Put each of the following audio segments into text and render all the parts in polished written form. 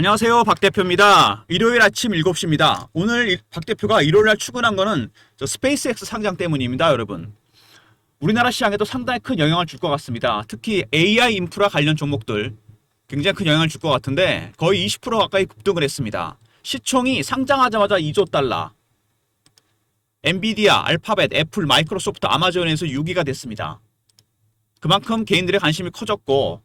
안녕하세요. 박 대표입니다. 일요일 아침 7시입니다. 오늘 박 대표가 일요일날 출근한 거는 스페이스X 상장 때문입니다, 여러분. 우리나라 시장에도 상당히 큰 영향을 줄 것 같습니다. 특히 AI 인프라 관련 종목들 굉장히 큰 영향을 줄 것 같은데 거의 20% 가까이 급등을 했습니다. 시총이 상장하자마자 2조 달러. 엔비디아, 알파벳, 애플, 마이크로소프트, 아마존에서 6위가 됐습니다. 그만큼 개인들의 관심이 커졌고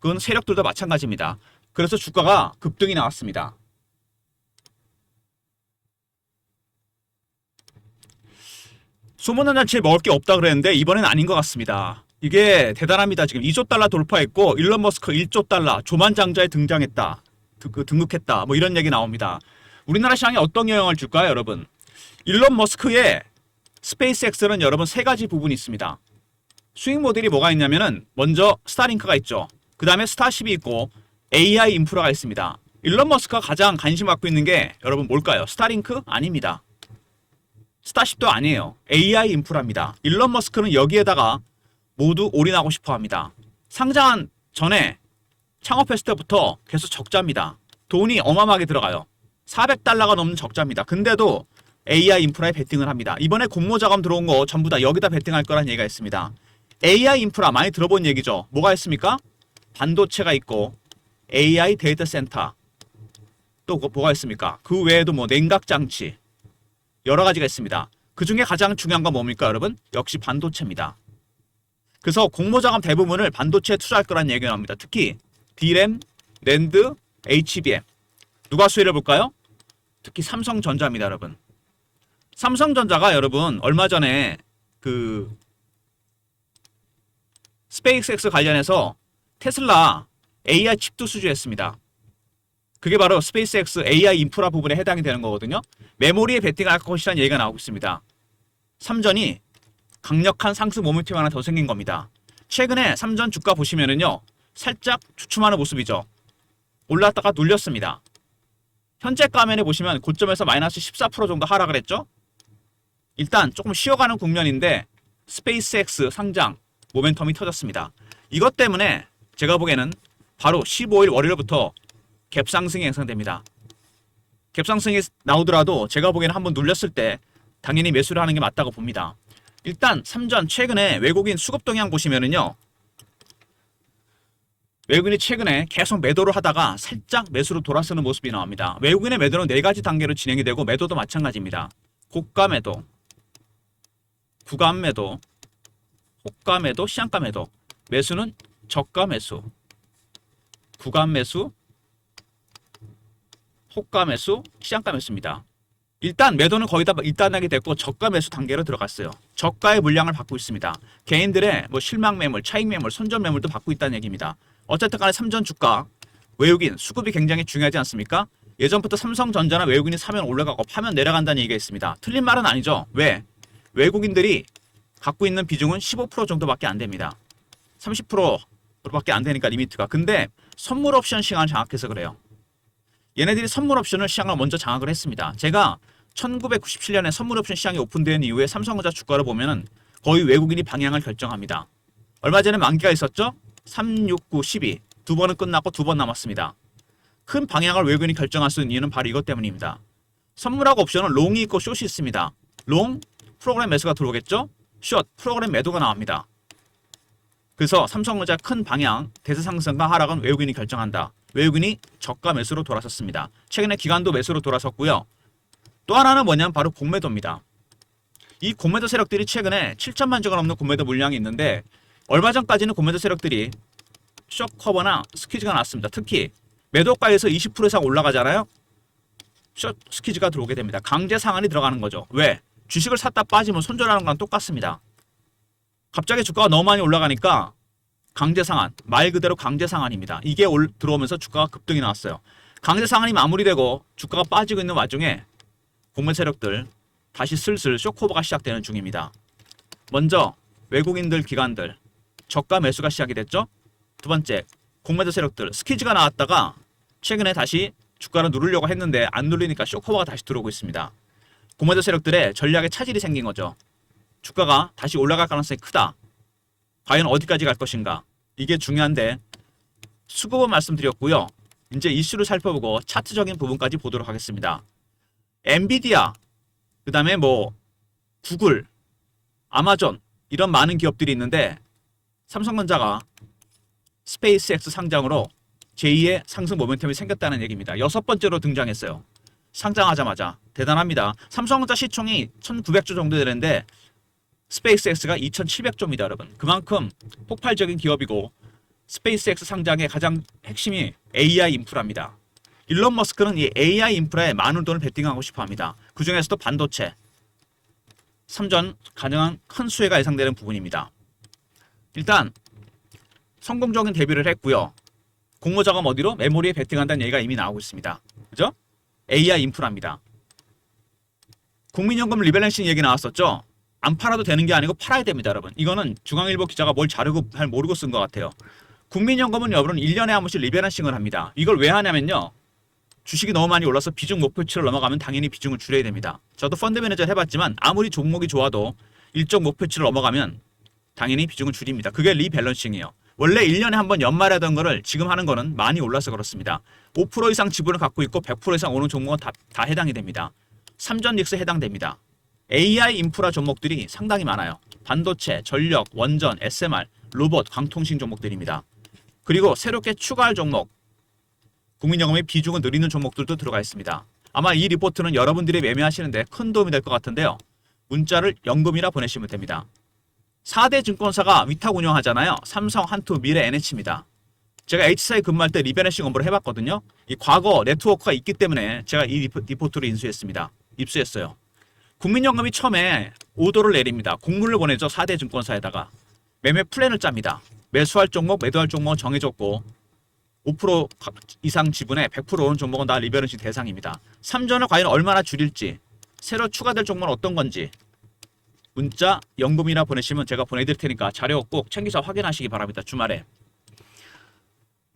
그건 세력들도 마찬가지입니다. 그래서 주가가 급등이 나왔습니다. 소문난 잔치에 먹을 게 없다 그랬는데 이번엔 아닌 것 같습니다. 이게 대단합니다. 지금 2조 달러 돌파했고 일론 머스크 1조 달러 조만장자에 등장했다. 등극했다. 뭐 이런 얘기 나옵니다. 우리나라 시장에 어떤 영향을 줄까요, 여러분? 일론 머스크의 스페이스X는 여러분 세 가지 부분이 있습니다. 수익 모델이 뭐가 있냐면은 먼저 스타링크가 있죠. 그 다음에 스타쉽이 있고 AI 인프라가 있습니다. 일론 머스크가 가장 관심 갖고 있는 게 여러분 뭘까요? 스타링크? 아닙니다. 스타쉽도 아니에요. AI 인프라입니다. 일론 머스크는 여기에다가 모두 올인하고 싶어 합니다. 상장 전에 창업했을 때부터 계속 적자입니다. 돈이 어마어마하게 들어가요. 400달러가 넘는 적자입니다. 근데도 AI 인프라에 베팅을 합니다. 이번에 공모 자금 들어온 거 전부 다 여기다 베팅할 거란 얘기가 있습니다. AI 인프라 많이 들어본 얘기죠. 뭐가 있습니까? 반도체가 있고 AI 데이터 센터 또 뭐가 있습니까? 그 외에도 뭐 냉각 장치 여러 가지가 있습니다. 그 중에 가장 중요한 건 뭡니까, 여러분? 역시 반도체입니다. 그래서 공모자금 대부분을 반도체에 투자할 거란 얘기가 나옵니다. 특히 D램, 낸드, HBM 누가 수혜를 볼까요? 특히 삼성전자입니다, 여러분. 삼성전자가 여러분 얼마 전에 그 스페이스X 관련해서 테슬라 AI 칩도 수주했습니다. 그게 바로 스페이스X AI 인프라 부분에 해당이 되는 거거든요. 메모리에 베팅할 것이라는 얘기가 나오고 있습니다. 삼전이 강력한 상승 모멘텀이 하나 더 생긴 겁니다. 최근에 삼전 주가 보시면은요, 살짝 주춤하는 모습이죠. 올랐다가 눌렸습니다. 현재 가면에 보시면 고점에서 마이너스 14% 정도 하락을 했죠. 일단 조금 쉬어가는 국면인데 스페이스X 상장 모멘텀이 터졌습니다. 이것 때문에 제가 보기에는 바로 15일 월요일부터 갭상승이 예상됩니다. 갭상승이 나오더라도 제가 보기에는 한번 눌렸을 때 당연히 매수를 하는 게 맞다고 봅니다. 일단 삼전 최근에 외국인 수급 동향 보시면은요, 외국인이 최근에 계속 매도를 하다가 살짝 매수로 돌아서는 모습이 나옵니다. 외국인의 매도는 네 가지 단계로 진행이 되고 매도도 마찬가지입니다. 고가 매도, 구간 매도, 호가 매도, 시장가 매도. 매수는 저가 매수, 구간 매수, 호가 매수, 시장가 매수입니다. 일단 매도는 거의 다 일단하게 됐고 저가 매수 단계로 들어갔어요. 저가의 물량을 받고 있습니다. 개인들의 뭐 실망 매물, 차익 매물, 손절 매물도 받고 있다는 얘기입니다. 어쨌든 간에 삼전 주가, 외국인 수급이 굉장히 중요하지 않습니까? 예전부터 삼성전자나 외국인이 사면 올라가고 파면 내려간다는 얘기가 있습니다. 틀린 말은 아니죠. 왜? 외국인들이 갖고 있는 비중은 15% 정도밖에 안 됩니다. 30%밖에 안 되니까 리미트가. 근데 선물 옵션 시장을 장악해서 그래요. 얘네들이 선물 옵션을 시장을 먼저 장악을 했습니다. 제가 1997년에 선물 옵션 시장이 오픈된 이후에 삼성전자 주가를 보면은 거의 외국인이 방향을 결정합니다. 얼마 전에 만기가 있었죠? 3, 6, 9, 12. 두 번은 끝났고 두 번 남았습니다. 큰 방향을 외국인이 결정할 수 있는 이유는 바로 이것 때문입니다. 선물하고 옵션은 롱이 있고 숏이 있습니다. 롱, 프로그램 매수가 들어오겠죠? 숏, 프로그램 매도가 나옵니다. 그래서 삼성전자 큰 방향, 대세 상승과 하락은 외국인이 결정한다. 외국인이 저가 매수로 돌아섰습니다. 최근에 기관도 매수로 돌아섰고요. 또 하나는 뭐냐면 바로 공매도입니다. 이 공매도 세력들이 최근에 7천만 주가 넘는 공매도 물량이 있는데 얼마 전까지는 공매도 세력들이 숏커버나 스퀴즈가 나왔습니다. 특히 매도가에서 20% 이상 올라가잖아요. 숏 스퀴즈가 들어오게 됩니다. 강제 상한이 들어가는 거죠. 왜? 주식을 샀다 빠지면 손절하는 거랑 똑같습니다. 갑자기 주가가 너무 많이 올라가니까 강제 상한, 말 그대로 강제 상한입니다. 이게 들어오면서 주가가 급등이 나왔어요. 강제 상한이 마무리되고 주가가 빠지고 있는 와중에 공매 세력들 다시 슬슬 쇼커버가 시작되는 중입니다. 먼저 외국인들, 기관들 저가 매수가 시작이 됐죠. 두 번째, 공매도 세력들 스퀴즈가 나왔다가 최근에 다시 주가를 누르려고 했는데 안 누르니까 쇼커버가 다시 들어오고 있습니다. 공매도 세력들의 전략에 차질이 생긴 거죠. 주가가 다시 올라갈 가능성이 크다. 과연 어디까지 갈 것인가? 이게 중요한데 수급은 말씀드렸고요. 이제 이슈를 살펴보고 차트적인 부분까지 보도록 하겠습니다. 엔비디아, 그 다음에 뭐 구글, 아마존 이런 많은 기업들이 있는데 삼성전자가 스페이스X 상장으로 제2의 상승 모멘텀이 생겼다는 얘기입니다. 6번째로 등장했어요. 상장하자마자 대단합니다. 삼성전자 시총이 1900조 정도 되는데 스페이스X가 2700조입니다, 여러분. 그만큼 폭발적인 기업이고 스페이스X 상장의 가장 핵심이 AI 인프라입니다. 일론 머스크는 이 AI 인프라에 많은 돈을 베팅하고 싶어 합니다. 그 중에서도 반도체, 삼전 가능한 큰 수혜가 예상되는 부분입니다. 일단 성공적인 데뷔를 했고요. 공모자금 어디로? 메모리에 베팅한다는 얘기가 이미 나오고 있습니다. 그죠? AI 인프라입니다. 국민연금 리밸런싱 얘기 나왔었죠? 안 팔아도 되는 게 아니고 팔아야 됩니다, 여러분. 이거는 중앙일보 기자가 뭘 자르고 잘 모르고 쓴 것 같아요. 국민연금은 여러분 1년에 한 번씩 리밸런싱을 합니다. 이걸 왜 하냐면요. 주식이 너무 많이 올라서 비중 목표치를 넘어가면 당연히 비중을 줄여야 됩니다. 저도 펀드 매니저를 해봤지만 아무리 종목이 좋아도 일정 목표치를 넘어가면 당연히 비중을 줄입니다. 그게 리밸런싱이에요. 원래 1년에 한 번 연말에 하던 거를 지금 하는 거는 많이 올라서 그렇습니다. 5% 이상 지분을 갖고 있고 100% 이상 오는 종목은 다 해당이 됩니다. 삼전 닉스에 해당됩니다. AI 인프라 종목들이 상당히 많아요. 반도체, 전력, 원전, SMR, 로봇, 광통신 종목들입니다. 그리고 새롭게 추가할 종목, 국민연금의 비중을 늘리는 종목들도 들어가 있습니다. 아마 이 리포트는 여러분들이 매매하시는데 큰 도움이 될 것 같은데요. 문자를 연금이라 보내시면 됩니다. 4대 증권사가 위탁 운영하잖아요. 삼성, 한투, 미래, NH입니다. 제가 H사에 근무할 때 리밸런싱 업무를 해봤거든요. 이 과거 네트워크가 있기 때문에 제가 이 리포트를 입수했어요. 국민연금이 처음에 오더를 내립니다. 공문을 보내죠. 4대 증권사에다가. 매매 플랜을 짭니다. 매수할 종목, 매도할 종목은 정해졌고 5% 이상 지분에 100% 오는 종목은 다 리밸런싱 대상입니다. 삼전을 과연 얼마나 줄일지, 새로 추가될 종목은 어떤 건지 문자 연금이나 보내시면 제가 보내드릴 테니까 자료 꼭 챙기서 확인하시기 바랍니다. 주말에.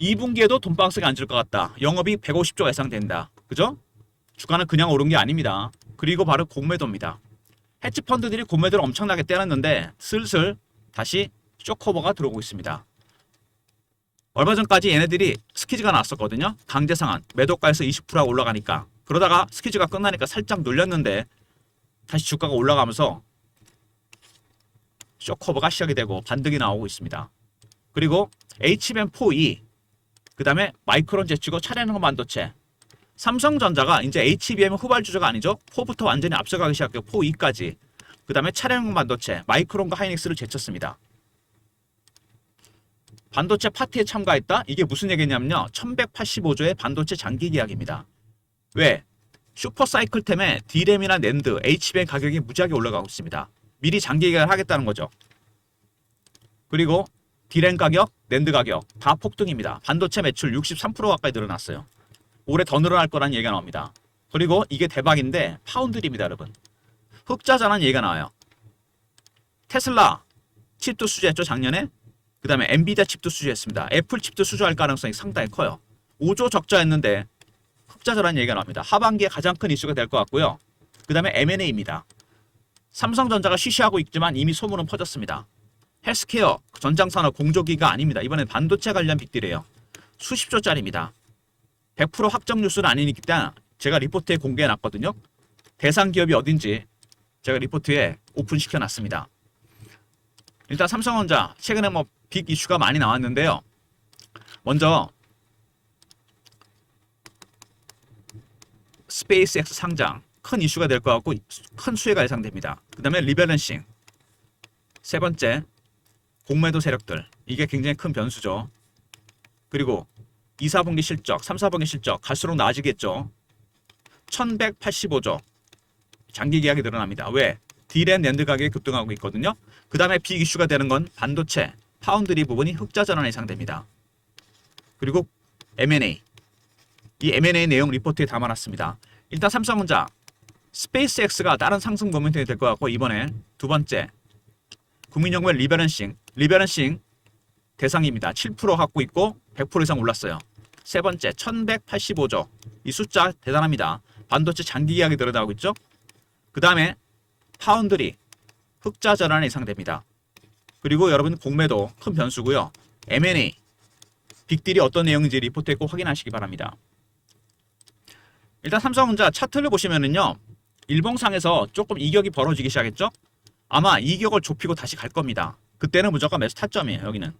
2분기에도 돈방석에 앉을 것 같다. 영업이익 150조 예상된다. 그죠? 주가는 그냥 오른 게 아닙니다. 그리고 바로 공매도입니다. 헤지펀드들이 공매도를 엄청나게 때렸는데 슬슬 다시 쇼커버가 들어오고 있습니다. 얼마 전까지 얘네들이 스퀴즈가 나왔었거든요. 강제 상한, 매도가에서 20%가 올라가니까. 그러다가 스퀴즈가 끝나니까 살짝 눌렸는데 다시 주가가 올라가면서 쇼커버가 시작이 되고 반등이 나오고 있습니다. 그리고 HBM4E, 그 다음에 마이크론 제치고 차량용 반도체, 삼성전자가 이제 HBM 후발주자가 아니죠. 4부터 완전히 앞서가기 시작했고 4E까지, 그 다음에 차량용 반도체, 마이크론과 하이닉스를 제쳤습니다. 반도체 파티에 참가했다? 이게 무슨 얘기냐면요. 1185조의 반도체 장기 계약입니다. 왜? 슈퍼사이클 템에 D램이나 낸드, HBM 가격이 무지하게 올라가고 있습니다. 미리 장기 계약을 하겠다는 거죠. 그리고 D램 가격, 낸드 가격 다 폭등입니다. 반도체 매출 63% 가까이 늘어났어요. 올해 더 늘어날 거라는 얘기가 나옵니다. 그리고 이게 대박인데 파운드리입니다, 여러분. 흑자자라는 얘기가 나와요. 테슬라 칩도 수주했죠, 작년에. 그 다음에 엔비디아 칩도 수주했습니다. 애플 칩도 수주할 가능성이 상당히 커요. 5조 적자였는데 흑자자라는 얘기가 나옵니다. 하반기에 가장 큰 이슈가 될 것 같고요. 그 다음에 M&A입니다. 삼성전자가 쉬쉬하고 있지만 이미 소문은 퍼졌습니다. 헬스케어, 전장산업, 공조기가 아닙니다. 이번엔 반도체 관련 빅딜이에요. 수십조짜리입니다. 100% 확정 뉴스는 아니기 때문에 제가 리포트에 공개해놨거든요. 대상 기업이 어딘지 제가 리포트에 오픈시켜놨습니다. 일단 삼성전자 최근에 뭐 빅 이슈가 많이 나왔는데요. 먼저 스페이스X 상장 큰 이슈가 될 것 같고 큰 수혜가 예상됩니다. 그 다음에 리밸런싱, 세 번째 공매도 세력들, 이게 굉장히 큰 변수죠. 그리고 2, 4분기 실적, 3, 4분기 실적 갈수록 나아지겠죠. 1185조 장기 계약이 늘어납니다. 왜? D램 낸드 가격이 급등하고 있거든요. 그 다음에 빅 이슈가 되는 건 반도체, 파운드리 부분이 흑자 전환 예상됩니다. 그리고 M&A, 이 M&A 내용 리포트에 담아놨습니다. 일단 삼성전자, 스페이스X가 다른 상승 모멘텀이 될 것 같고 이번에 두 번째 국민연금의 리밸런싱 대상입니다. 7% 갖고 있고 100% 이상 올랐어요. 세 번째 1185조, 이 숫자 대단합니다. 반도체 장기 계약이 늘어나고 있죠. 그 다음에 파운드리 흑자 전환 예상됩니다. 그리고 여러분 공매도 큰 변수고요. M&A 빅딜이 어떤 내용인지 리포트에 꼭 확인하시기 바랍니다. 일단 삼성전자 차트를 보시면은요. 일봉상에서 조금 이격이 벌어지기 시작했죠. 아마 이격을 좁히고 다시 갈 겁니다. 그때는 무조건 매수 타점이에요. 여기는.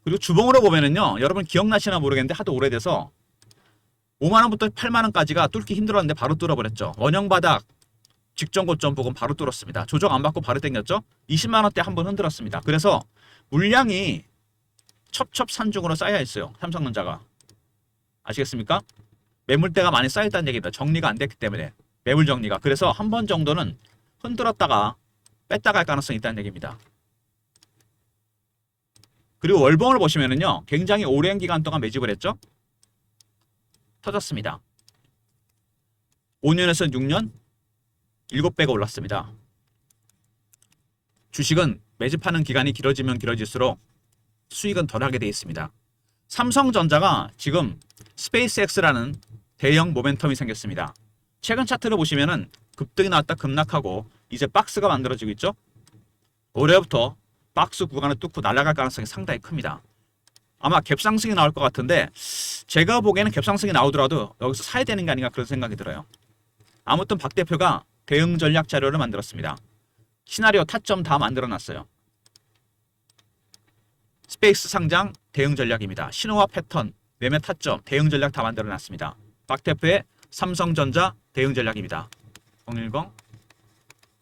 그리고 주봉으로 보면은요. 여러분 기억나시나 모르겠는데 하도 오래돼서 5만원부터 8만원까지가 뚫기 힘들었는데 바로 뚫어버렸죠. 원형바닥 직전 고점 부근 바로 뚫었습니다. 조정 안 받고 바로 땡겼죠. 20만원대 한번 흔들었습니다. 그래서 물량이 첩첩산중으로 쌓여 있어요. 삼성전자가. 아시겠습니까? 매물대가 많이 쌓여있다는 얘기입니다. 정리가 안 됐기 때문에. 매물 정리가. 그래서 한 번 정도는 흔들었다가 뺐다가 할 가능성이 있다는 얘기입니다. 그리고 월봉을 보시면은요. 굉장히 오랜 기간 동안 매집을 했죠. 터졌습니다. 5년에서 6년 7배가 올랐습니다. 주식은 매집하는 기간이 길어지면 길어질수록 수익은 덜하게 되어 있습니다. 삼성전자가 지금 스페이스X라는 대형 모멘텀이 생겼습니다. 최근 차트를 보시면은 급등이 나왔다 급락하고 이제 박스가 만들어지고 있죠. 올해부터 박스 구간을 뚫고 날아갈 가능성이 상당히 큽니다. 아마 갭상승이 나올 것 같은데 제가 보기에는 갭상승이 나오더라도 여기서 사야 되는 게 아닌가 그런 생각이 들어요. 아무튼 박 대표가 대응 전략 자료를 만들었습니다. 시나리오 타점 다 만들어놨어요. 스페이스 상장 대응 전략입니다. 신호와 패턴, 매매 타점, 대응 전략 다 만들어놨습니다. 박 대표의 삼성전자 대응 전략입니다.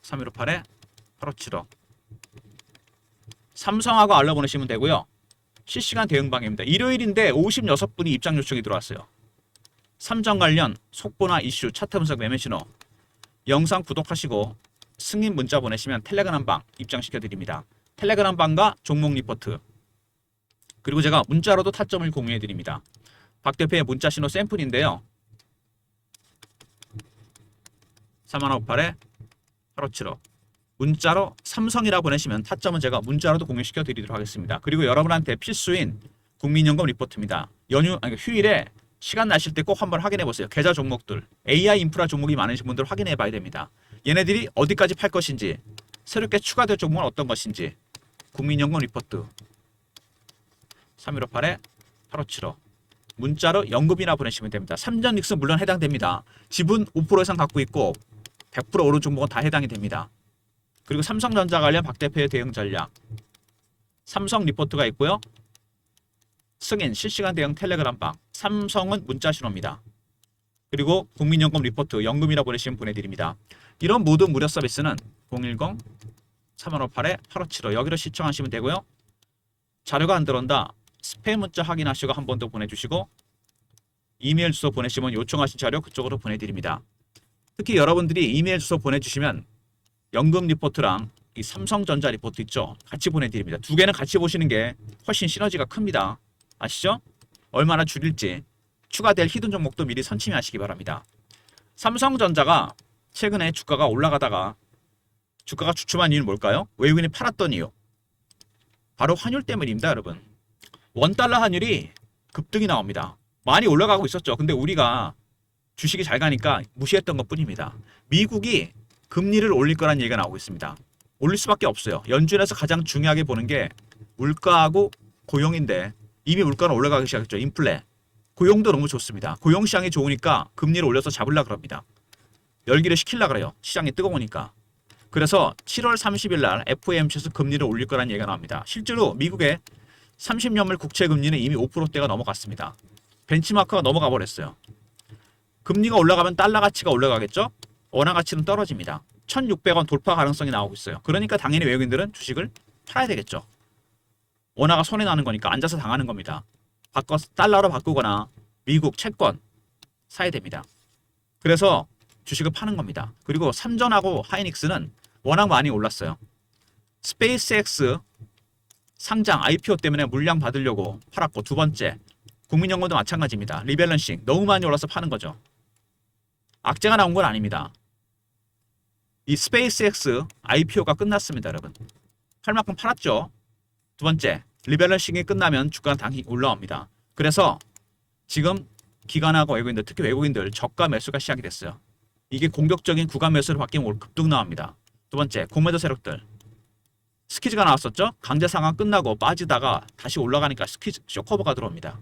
010-3158-8575 삼성하고 알려 보내시면 되고요. 실시간 대응방입니다. 일요일인데 56분이 입장 요청이 들어왔어요. 삼성 관련 속보나 이슈, 차트 분석, 매매 신호 영상 구독하시고 승인 문자 보내시면 텔레그램 방 입장시켜드립니다. 텔레그램 방과 종목 리포트 그리고 제가 문자로도 타점을 공유해드립니다. 박 대표의 문자 신호 샘플인데요. 3158-8575 문자로 삼성이라 보내시면 타점은 제가 문자로도 공유시켜 드리도록 하겠습니다. 그리고 여러분한테 필수인 국민연금 리포트입니다. 휴일에 시간 나실 때 꼭 한번 확인해 보세요. 계좌 종목들, AI 인프라 종목이 많으신 분들 확인해 봐야 됩니다. 얘네들이 어디까지 팔 것인지, 새롭게 추가될 종목은 어떤 것인지 국민연금 리포트 3158-8575 문자로 연금이나 보내시면 됩니다. 삼전 닉스 물론 해당됩니다. 지분 5% 이상 갖고 있고 100% 오른 종목은 다 해당이 됩니다. 그리고 삼성전자 관련 박 대표의 대응 전략 삼성 리포트가 있고요. 승인 실시간 대응 텔레그램 방 삼성은 문자 신호입니다. 그리고 국민연금 리포트 연금이라 보내시면 보내드립니다. 이런 모든 무료 서비스는 010-3158-8575 여기로 시청하시면 되고요. 자료가 안 들어온다. 스팸 문자 확인하시고 한 번 더 보내주시고 이메일 주소 보내시면 요청하신 자료 그쪽으로 보내드립니다. 특히 여러분들이 이메일 주소 보내주시면 연금 리포트랑 이 삼성전자 리포트 있죠? 같이 보내드립니다. 두 개는 같이 보시는 게 훨씬 시너지가 큽니다. 아시죠? 얼마나 줄일지 추가될 히든 종목도 미리 선침하시기 바랍니다. 삼성전자가 최근에 주가가 올라가다가 주가가 주춤한 이유는 뭘까요? 외국인이 팔았던 이유. 바로 환율 때문입니다, 여러분. 원달러 환율이 급등이 나옵니다. 많이 올라가고 있었죠. 근데 우리가 주식이 잘 가니까 무시했던 것 뿐입니다. 미국이 금리를 올릴 거란 얘기가 나오고 있습니다. 올릴 수밖에 없어요. 연준에서 가장 중요하게 보는 게 물가하고 고용인데 이미 물가는 올라가기 시작했죠. 인플레. 고용도 너무 좋습니다. 고용 시장이 좋으니까 금리를 올려서 잡으려고 그럽니다. 열기를 식히려고 그래요. 시장이 뜨거우니까. 그래서 7월 30일 날 FOMC에서 금리를 올릴 거란 얘기가 나옵니다. 실제로 미국의 30년물 국채 금리는 이미 5%대가 넘어갔습니다. 벤치마크가 넘어가 버렸어요. 금리가 올라가면 달러 가치가 올라가겠죠? 원화 가치는 떨어집니다. 1,600원 돌파 가능성이 나오고 있어요. 그러니까 당연히 외국인들은 주식을 팔아야 되겠죠. 원화가 손해 나는 거니까 앉아서 당하는 겁니다. 달러로 바꾸거나 미국 채권 사야 됩니다. 그래서 주식을 파는 겁니다. 그리고 삼전하고 하이닉스는 워낙 많이 올랐어요. 스페이스X 상장 IPO 때문에 물량 받으려고 팔았고 두 번째 국민연금도 마찬가지입니다. 리밸런싱 너무 많이 올라서 파는 거죠. 악재가 나온 건 아닙니다. 이 스페이스X IPO가 끝났습니다, 여러분. 팔 만큼 팔았죠. 두 번째, 리밸런싱이 끝나면 주가는 당연히 올라옵니다. 그래서 지금 기관하고 외국인들, 특히 외국인들 저가 매수가 시작이 됐어요. 이게 공격적인 구간 매수로 바뀌면 급등 나옵니다. 두 번째, 공매도 세력들. 스퀴즈가 나왔었죠. 강제 상황 끝나고 빠지다가 다시 올라가니까 스퀴즈 쇼커버가 들어옵니다.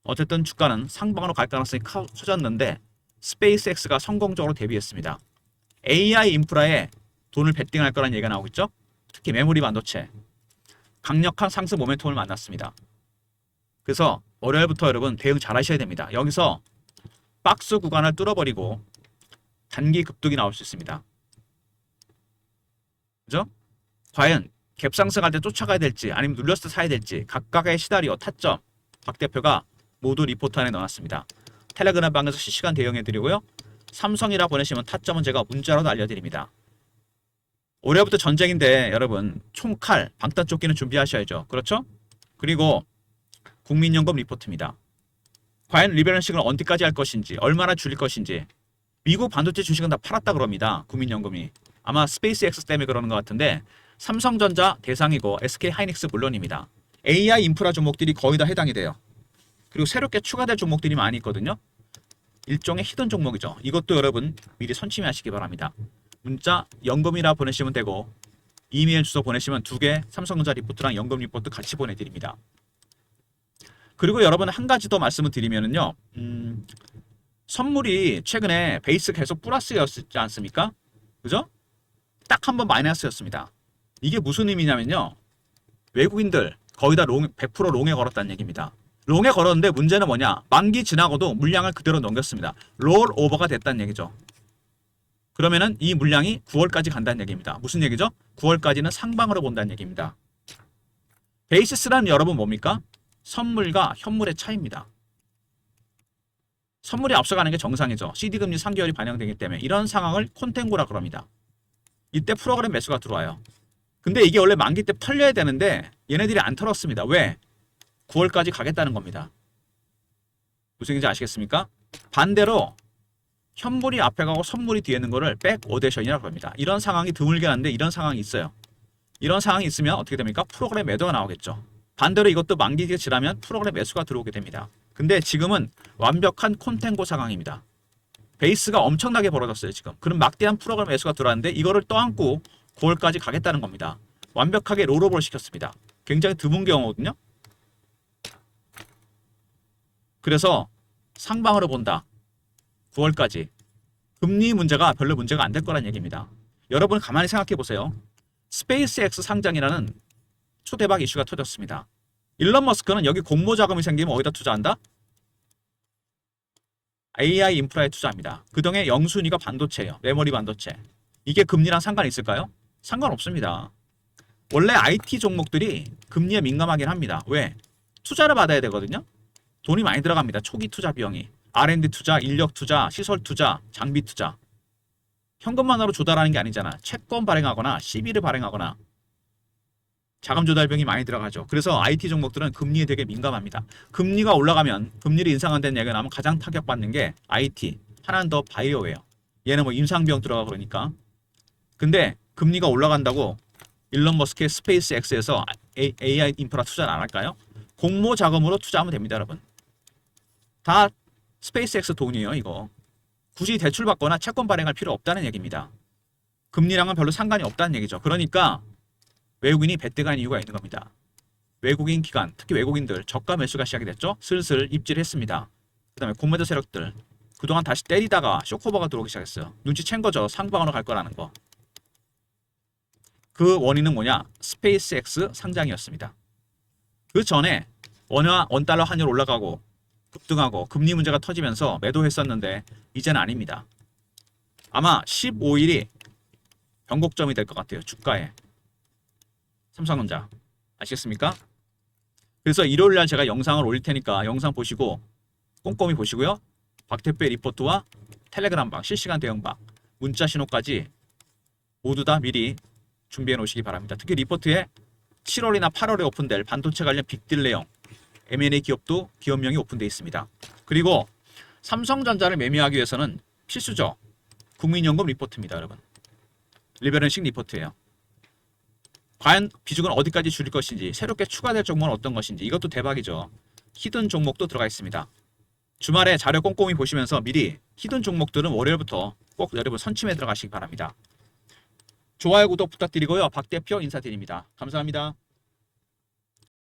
어쨌든 주가는 상방으로 갈 가능성이 커졌는데 스페이스X가 성공적으로 데뷔했습니다. AI 인프라에 돈을 베팅할 거라는 얘기가 나오고 있죠. 특히 메모리 반도체 강력한 상승 모멘텀을 만났습니다. 그래서 월요일부터 여러분 대응 잘 하셔야 됩니다. 여기서 박스 구간을 뚫어버리고 단기 급등이 나올 수 있습니다. 그죠? 과연 갭 상승할 때 쫓아가야 될지 아니면 눌렸을 때 사야 될지 각각의 시나리오 타점 박 대표가 모두 리포트 안에 넣어놨습니다. 텔레그램 방에서 실시간 대응해드리고요. 삼성이라 보내시면 타점은 제가 문자로도 알려드립니다. 올해부터 전쟁인데 여러분 총칼 방탄조끼는 준비하셔야죠. 그렇죠? 그리고 국민연금 리포트입니다. 과연 리밸런싱을 언제까지 할 것인지 얼마나 줄일 것인지 미국 반도체 주식은 다 팔았다 그럽니다. 국민연금이. 아마 스페이스X 때문에 그러는 것 같은데 삼성전자 대상이고 SK하이닉스 물론입니다. AI 인프라 종목들이 거의 다 해당이 돼요. 그리고 새롭게 추가될 종목들이 많이 있거든요. 일종의 히든 종목이죠. 이것도 여러분 미리 선침하시기 바랍니다. 문자 연금이라 보내시면 되고 이메일 주소 보내시면 2개 삼성전자 리포트랑 연금 리포트 같이 보내드립니다. 그리고 여러분 한 가지 더 말씀을 드리면은요. 선물이 최근에 베이스 계속 플러스였지 않습니까? 그죠? 딱 한 번 마이너스였습니다. 이게 무슨 의미냐면요. 외국인들 거의 다 100% 롱에 걸었다는 얘기입니다. 롱에 걸었는데 문제는 뭐냐? 만기 지나고도 물량을 그대로 넘겼습니다. 롤 오버가 됐다는 얘기죠. 그러면은 이 물량이 9월까지 간다는 얘기입니다. 무슨 얘기죠? 9월까지는 상방으로 본다는 얘기입니다. 베이시스라는 여러분 뭡니까? 선물과 현물의 차이입니다. 선물이 앞서가는 게 정상이죠. CD금리 3개월이 반영되기 때문에 이런 상황을 콘텐고라 그럽니다. 이때 프로그램 매수가 들어와요. 근데 이게 원래 만기 때 털려야 되는데 얘네들이 안 털었습니다. 왜? 9월까지 가겠다는 겁니다. 무슨 얘기인지 아시겠습니까? 반대로 현물이 앞에 가고 선물이 뒤에 있는 거를 백오데이션이라고 합니다. 이런 상황이 드물게 하는데 이런 상황이 있어요. 이런 상황이 있으면 어떻게 됩니까? 프로그램 매도가 나오겠죠. 반대로 이것도 만기가 지나면 프로그램 매수가 들어오게 됩니다. 근데 지금은 완벽한 콘텐고 상황입니다. 베이스가 엄청나게 벌어졌어요. 지금. 그럼 막대한 프로그램 매수가 들어왔는데 이거를 떠안고 9월까지 가겠다는 겁니다. 완벽하게 롤오버를 시켰습니다. 굉장히 드문 경우거든요. 그래서 상방으로 본다. 9월까지. 금리 문제가 별로 문제가 안 될 거란 얘기입니다. 여러분 가만히 생각해 보세요. 스페이스X 상장이라는 초대박 이슈가 터졌습니다. 일론 머스크는 여기 공모 자금이 생기면 어디다 투자한다? AI 인프라에 투자합니다. 그동안 영순위가 반도체예요. 메모리 반도체. 이게 금리랑 상관이 있을까요? 상관없습니다. 원래 IT 종목들이 금리에 민감하긴 합니다. 왜? 투자를 받아야 되거든요. 돈이 많이 들어갑니다. 초기 투자 비용이. R&D 투자, 인력 투자, 시설 투자, 장비 투자. 현금만으로 조달하는 게 아니잖아. 채권 발행하거나 CB를 발행하거나 자금 조달 비용이 많이 들어가죠. 그래서 IT 종목들은 금리에 되게 민감합니다. 금리가 올라가면 금리를 인상한다는 얘기가 나오면 가장 타격받는 게 IT. 하나는 더 바이오예요. 얘는 뭐 임상 비용 들어가 그러니까. 근데 금리가 올라간다고 일론 머스크의 스페이스X에서 AI 인프라 투자를 안 할까요? 공모 자금으로 투자하면 됩니다, 여러분. 다 스페이스X 돈이에요, 이거. 굳이 대출 받거나 채권 발행할 필요 없다는 얘기입니다. 금리랑은 별로 상관이 없다는 얘기죠. 그러니까 외국인이 배뜨간 이유가 있는 겁니다. 외국인 기관, 특히 외국인들 저가 매수가 시작이 됐죠. 슬슬 입질했습니다. 그 다음에 공매도 세력들 그동안 다시 때리다가 쇼커버가 들어오기 시작했어요. 눈치챈 거죠. 상방으로 갈 거라는 거. 그 원인은 뭐냐? 스페이스X 상장이었습니다. 그 전에 원달러 환율 올라가고 급등하고 금리 문제가 터지면서 매도했었는데 이제는 아닙니다. 아마 15일이 변곡점이 될 것 같아요. 주가에. 삼성전자. 아시겠습니까? 그래서 일요일날 제가 영상을 올릴 테니까 영상 보시고 꼼꼼히 보시고요. 박 대표의 리포트와 텔레그램방, 실시간 대응방, 문자 신호까지 모두 다 미리 준비해 놓으시기 바랍니다. 특히 리포트에 7월이나 8월에 오픈될 반도체 관련 빅딜 내용, M&A 기업도 기업명이 오픈되어 있습니다. 그리고 삼성전자를 매매하기 위해서는 필수죠. 국민연금 리포트입니다, 여러분. 리밸런싱 리포트예요. 과연 비중은 어디까지 줄일 것인지, 새롭게 추가될 종목은 어떤 것인지, 이것도 대박이죠. 히든 종목도 들어가 있습니다. 주말에 자료 꼼꼼히 보시면서 미리 히든 종목들은 월요일부터 꼭 여러분 선침해 들어가시기 바랍니다. 좋아요, 구독 부탁드리고요. 박 대표 인사드립니다. 감사합니다.